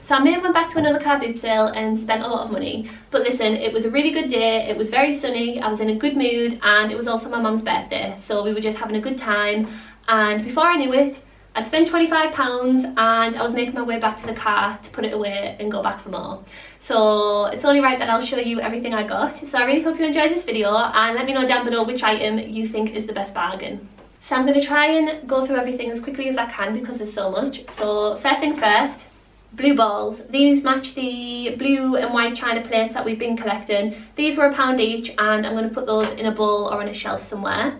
So I may have went back to another car boot sale and spent a lot of money, but listen, it was a really good day. It was very sunny, I was in a good mood, and it was also my mum's birthday, so we were just having a good time. And before I knew it, I'd spent £25 and I was making my way back to the car to put it away and go back for more. So it's only right that I'll show you everything I got. So I really hope you enjoyed this video, and let me know down below which item you think is the best bargain. So I'm going to try and go through everything as quickly as I can because there's so much. So first things first, blue balls. These match the blue and white china plates that we've been collecting. These were £1 each, and I'm going to put those in a bowl or on a shelf somewhere.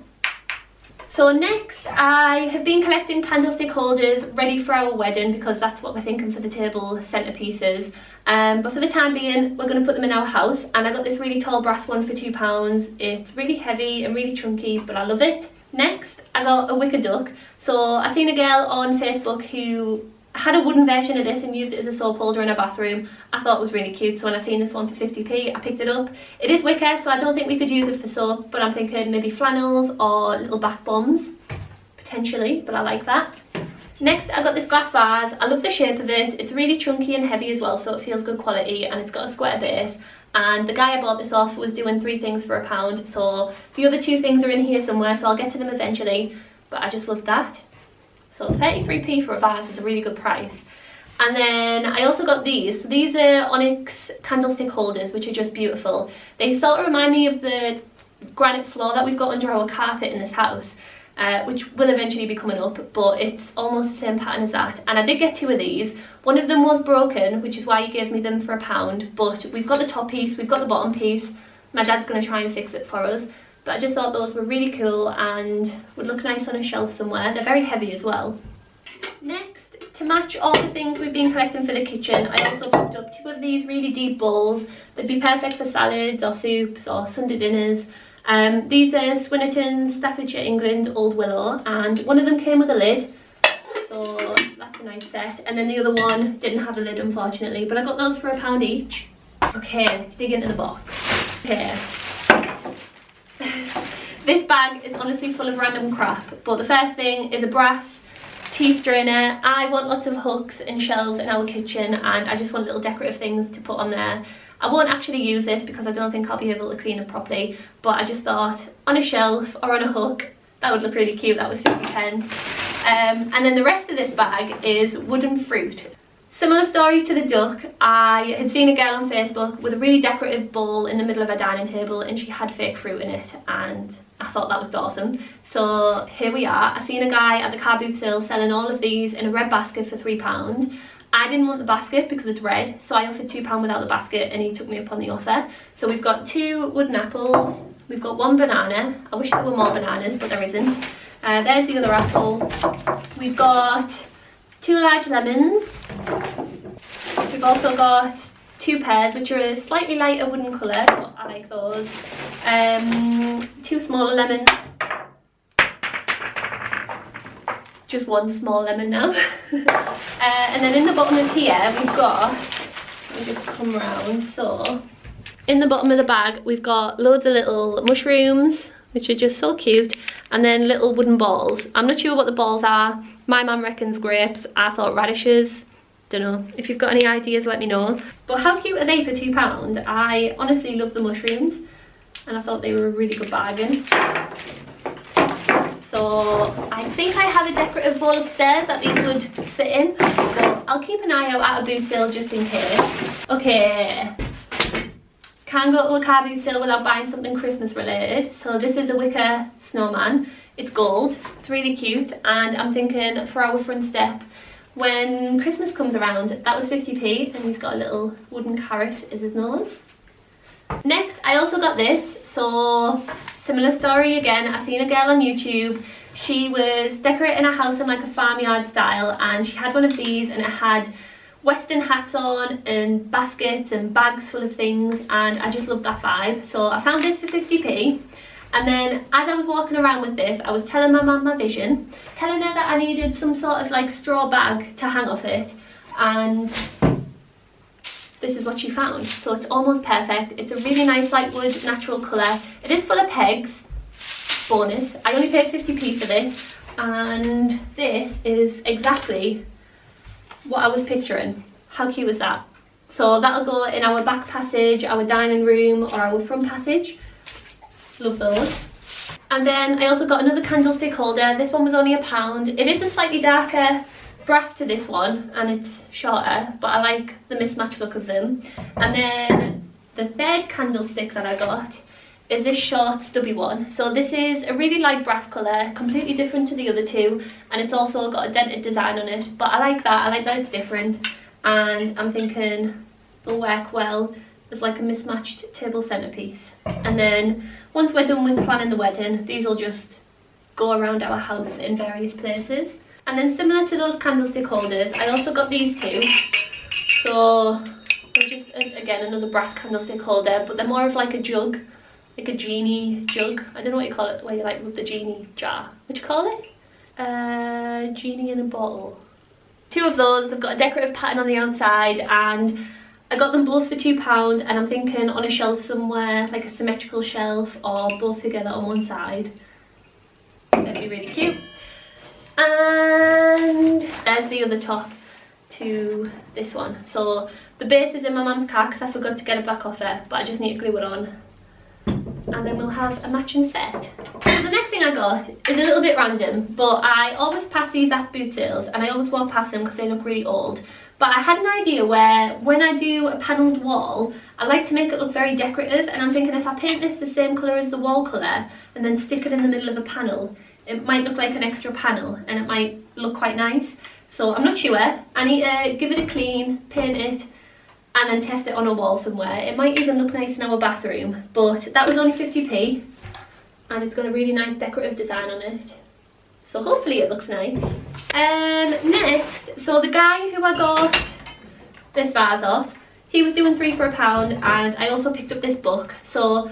So next, I have been collecting candlestick holders ready for our wedding because that's what we're thinking for the table centerpieces. But for the time being, we're going to put them in our house, and I got this really tall brass one for £2. It's really heavy and really chunky, but I love it. Next, I got a wicker duck. So I seen a girl on Facebook who had a wooden version of this and used it as a soap holder in her bathroom. I thought it was really cute, so when I seen this one for 50p, I picked it up. It is wicker, so I don't think we could use it for soap, but I'm thinking maybe flannels or little bath bombs, potentially, but I like that. Next, I got this glass vase. I love the shape of it. It's really chunky and heavy as well, so it feels good quality, and it's got a square base. And the guy I bought this off was doing 3 things for £1, so the other 2 things are in here somewhere, so I'll get to them eventually, but I just love that. So 33p for a vase is a really good price. And then I also got these. So these are onyx candlestick holders, which are just beautiful. They sort of remind me of the granite floor that we've got under our carpet in this house, which will eventually be coming up, but it's almost the same pattern as that. And I did get 2 of these. One of them was broken, which is why he gave me them for £1, but we've got the top piece, we've got the bottom piece. My dad's going to try and fix it for us. But I just thought those were really cool and would look nice on a shelf somewhere. They're very heavy as well. Next, to match all the things we've been collecting for the kitchen, I also picked up 2 of these really deep bowls. They'd be perfect for salads or soups or Sunday dinners. These are Swinnerton's, Staffordshire, England, Old Willow, and one of them came with a lid, so that's a nice set. And then the other one didn't have a lid, unfortunately, but I got those for £1 each. Okay, let's dig into the box. Okay. This bag is honestly full of random crap, but the first thing is a brass tea strainer. I want lots of hooks and shelves in our kitchen, and I just want little decorative things to put on there. I won't actually use this because I don't think I'll be able to clean it properly, but I just thought on a shelf or on a hook, that would look really cute. That was 50p. And then the rest of this bag is wooden fruit. Similar story to the duck. I had seen a girl on Facebook with a really decorative bowl in the middle of her dining table, and she had fake fruit in it, and I thought that looked awesome. So here we are. I seen a guy at the car boot sale selling all of these in a red basket for £3. I didn't want the basket because it's red, so I offered £2 without the basket, and he took me up on the offer. So we've got 2 wooden apples, we've got 1 banana. I wish there were more bananas, but there isn't. There's the other apple. We've got 2 large lemons. We've also got 2 pears, which are a slightly lighter wooden colour, but I like those. 2 smaller lemons. Just 1 small lemon now. And then in the bottom of here we've got, let me just come round, so in the bottom of the bag we've got loads of little mushrooms, which are just so cute, and then little wooden balls. I'm not sure what the balls are. My mum reckons grapes, I thought radishes. Don't know. If you've got any ideas, let me know. But how cute are they for £2? I honestly love the mushrooms, and I thought they were a really good bargain. So I think I have a decorative bowl upstairs that these would fit in, but I'll keep an eye out at a boot sale just in case. Okay, can't go to a car boot sale without buying something Christmas related. So this is a wicker snowman. It's gold, it's really cute, and I'm thinking for our front step, when Christmas comes around, that was 50p, and he's got a little wooden carrot as his nose. Next, I also got this. So similar story again. I seen a girl on YouTube. She was decorating her house in like a farmyard style, and she had one of these, and it had Western hats on and baskets and bags full of things, and I just loved that vibe. So I found this for 50p. And then as I was walking around with this, I was telling my mum my vision, telling her that I needed some sort of like straw bag to hang off it, and this is what she found. So it's almost perfect. It's a really nice light wood, natural colour. It is full of pegs, bonus. I only paid 50p for this, and this is exactly what I was picturing. How cute is that? So that'll go in our back passage, our dining room, or our front passage. Love those. And then I also got another candlestick holder. This one was only £1. It is a slightly darker brass to this one, and it's shorter, but I like the mismatched look of them. And then the third candlestick that I got is this short stubby one. So this is a really light brass colour, completely different to the other two, and it's also got a dented design on it, but I like that it's different, and I'm thinking it'll work well as like a mismatched table centrepiece. And then once we're done with planning the wedding, these will just go around our house in various places. And then similar to those candlestick holders, I also got these two. So they're just, again, another brass candlestick holder, but they're more of like a jug, like a genie jug. I don't know what you call it, where you like rub the genie jar. What do you call it? Genie in a bottle. Two of those, they've got a decorative pattern on the outside, and I got them both for £2, and I'm thinking on a shelf somewhere, like a symmetrical shelf, or both together on one side. That'd be really cute. And there's the other top to this one. So the base is in my mum's car because I forgot to get it back off her, but I just need to glue it on. And then we'll have a matching set. So the next thing I got is a little bit random, but I always pass these at boot sales, and I always walk past them because they look really old. But I had an idea where when I do a panelled wall, I like to make it look very decorative, and I'm thinking if I paint this the same colour as the wall colour and then stick it in the middle of a panel, it might look like an extra panel and it might look quite nice. So I'm not sure. I need to give it a clean, paint it, and then test it on a wall somewhere. It might even look nice in our bathroom, but that was only 50p, and it's got a really nice decorative design on it. So hopefully it looks nice. Next, so the guy who I got this vase off, he was doing 3 for £1, and I also picked up this book. So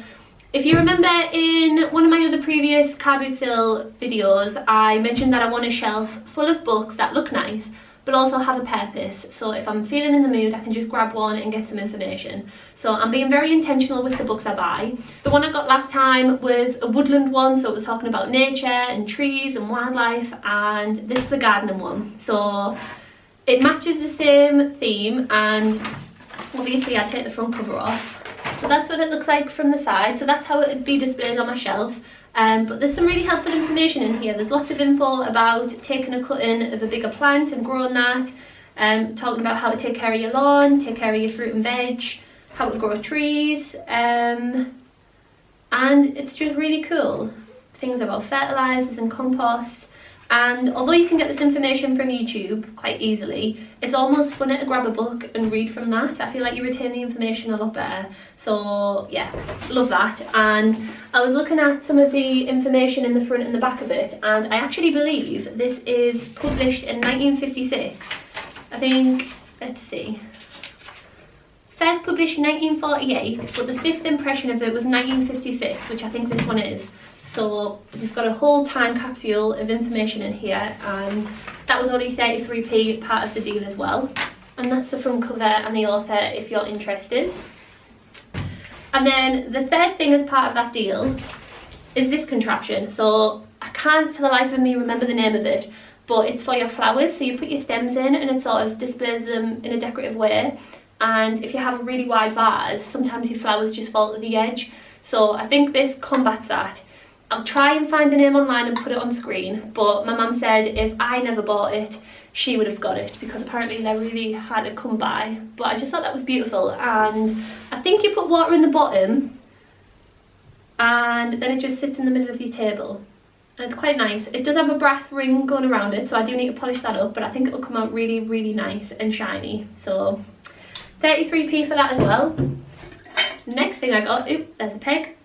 if you remember in one of my other previous car boot sale videos, I mentioned that I want a shelf full of books that look nice but also have a purpose. So if I'm feeling in the mood, I can just grab one and get some information. So I'm being very intentional with the books I buy. The one I got last time was a woodland one, so it was talking about nature and trees and wildlife, and this is a gardening one. So it matches the same theme, and obviously I take the front cover off. So that's what it looks like from the side. So that's how it would be displayed on my shelf. But there's some really helpful information in here. There's lots of info about taking a cut-in of a bigger plant and growing that, talking about how to take care of your lawn, take care of your fruit and veg, how to grow trees, and it's just really cool. Things about fertilisers and compost. And although you can get this information from YouTube quite easily, it's almost funner to grab a book and read from that. I feel like you retain the information a lot better. So yeah, love that. And I was looking at some of the information in the front and the back of it, and I actually believe this is published in 1956. I think, let's see. First published in 1948, but the 5th impression of it was 1956, which I think this one is. So we've got a whole time capsule of information in here, and that was only 33p, part of the deal as well. And that's the front cover and the author if you're interested. And then the third thing as part of that deal is this contraption. So I can't for the life of me remember the name of it, but it's for your flowers. So you put your stems in and it sort of displays them in a decorative way. And if you have a really wide vase, sometimes your flowers just fall to the edge. So I think this combats that. I'll try and find the name online and put it on screen, but my mum said if I never bought it, she would have got it, because apparently they're really hard to come by. But I just thought that was beautiful, and I think you put water in the bottom and then it just sits in the middle of your table. And it's quite nice. It does have a brass ring going around it, so I do need to polish that up, but I think it'll come out really, really nice and shiny. So 33p for that as well. Next thing I got, oop, there's a peg.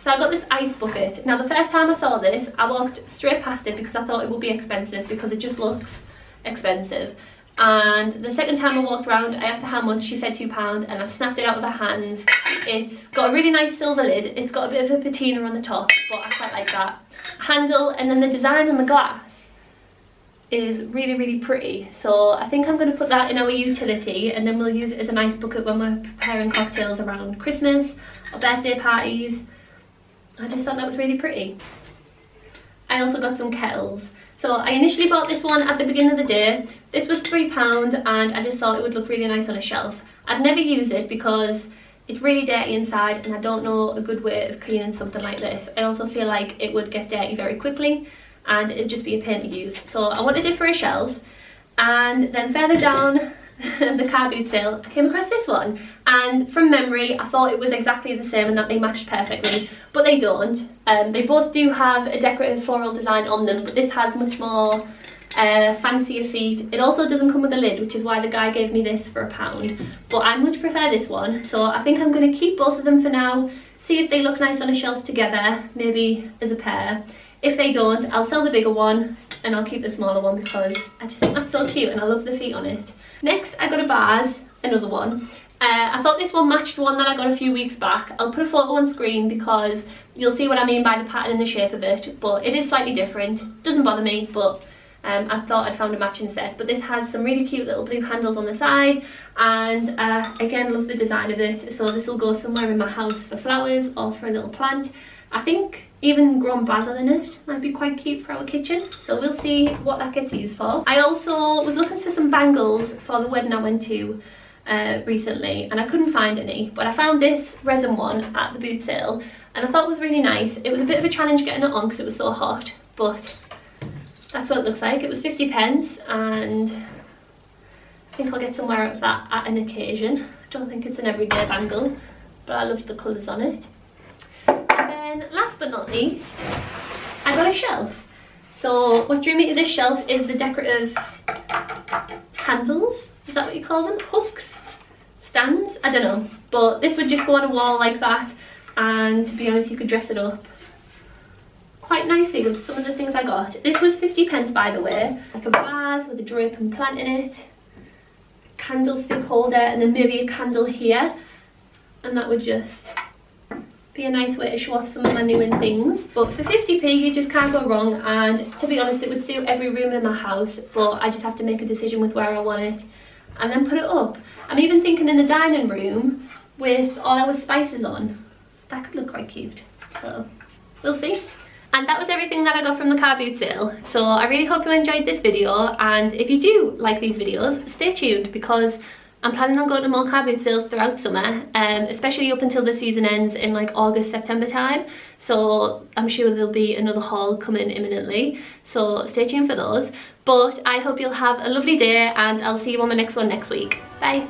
So I got this ice bucket. Now the first time I saw this, I walked straight past it because I thought it would be expensive, because it just looks expensive. And the second time I walked around, I asked her how much, she said £2, and I snapped it out of her hands. It's got a really nice silver lid, it's got a bit of a patina on the top, but I quite like that. Handle, and then the design on the glass is really, really pretty. So I think I'm going to put that in our utility, and then we'll use it as a nice bucket when we're preparing cocktails around Christmas or birthday parties. I just thought that was really pretty. I also got some kettles. So I initially bought this one at the beginning of the day. This was £3 and I just thought it would look really nice on a shelf. I'd never use it because it's really dirty inside and I don't know a good way of cleaning something like this. I also feel like it would get dirty very quickly and it'd just be a pain to use. So I wanted it for a shelf, and then further down the car boot sale I came across this one, and from memory I thought it was exactly the same and that they matched perfectly, but they don't. They both do have a decorative floral design on them, but this has much more fancier feet. It also doesn't come with a lid, which is why the guy gave me this for £1, but I much prefer this one. So I think I'm going to keep both of them for now, see if they look nice on a shelf together, maybe as a pair. If they don't, I'll sell the bigger one and I'll keep the smaller one because I just think that's so cute and I love the feet on it. Next I got a vase, another one. I thought this one matched one that I got a few weeks back. I'll put a photo on screen because you'll see what I mean by the pattern and the shape of it, but it is slightly different. Doesn't bother me, but I thought I'd found a matching set. But this has some really cute little blue handles on the side, and again, love the design of it. So this will go somewhere in my house for flowers or for a little plant. I think even grown basil in it might be quite cute for our kitchen, so we'll see what that gets used for. I also was looking for some bangles for the wedding I went to recently, and I couldn't find any, but I found this resin one at the boot sale and I thought it was really nice. It was a bit of a challenge getting it on because it was so hot, but that's what it looks like. It was 50p and I think I'll get somewhere out of that at an occasion. I don't think it's an everyday bangle, but I love the colours on it. And then last but not least, I got a shelf. So what drew me to this shelf is the decorative handles. Is that what you call them? Hooks? Stands? I don't know. But this would just go on a wall like that, and to be honest you could dress it up quite nicely with some of the things I got. This was 50p by the way. Like a vase with a drape and plant in it, candlestick holder, and then maybe a candle here, and that would just be a nice way to show off some of my new in things. But for 50p you just can't go wrong, and to be honest it would suit every room in my house, but I just have to make a decision with where I want it and then put it up. I'm even thinking in the dining room with all our spices on. That could look quite cute, so we'll see. And that was everything that I got from the car boot sale. So I really hope you enjoyed this video, and if you do like these videos, stay tuned because I'm planning on going to more car boot sales throughout summer, especially up until the season ends in like August, September time. So I'm sure there'll be another haul coming imminently, so stay tuned for those. But I hope you'll have a lovely day and I'll see you on my next one next week. Bye!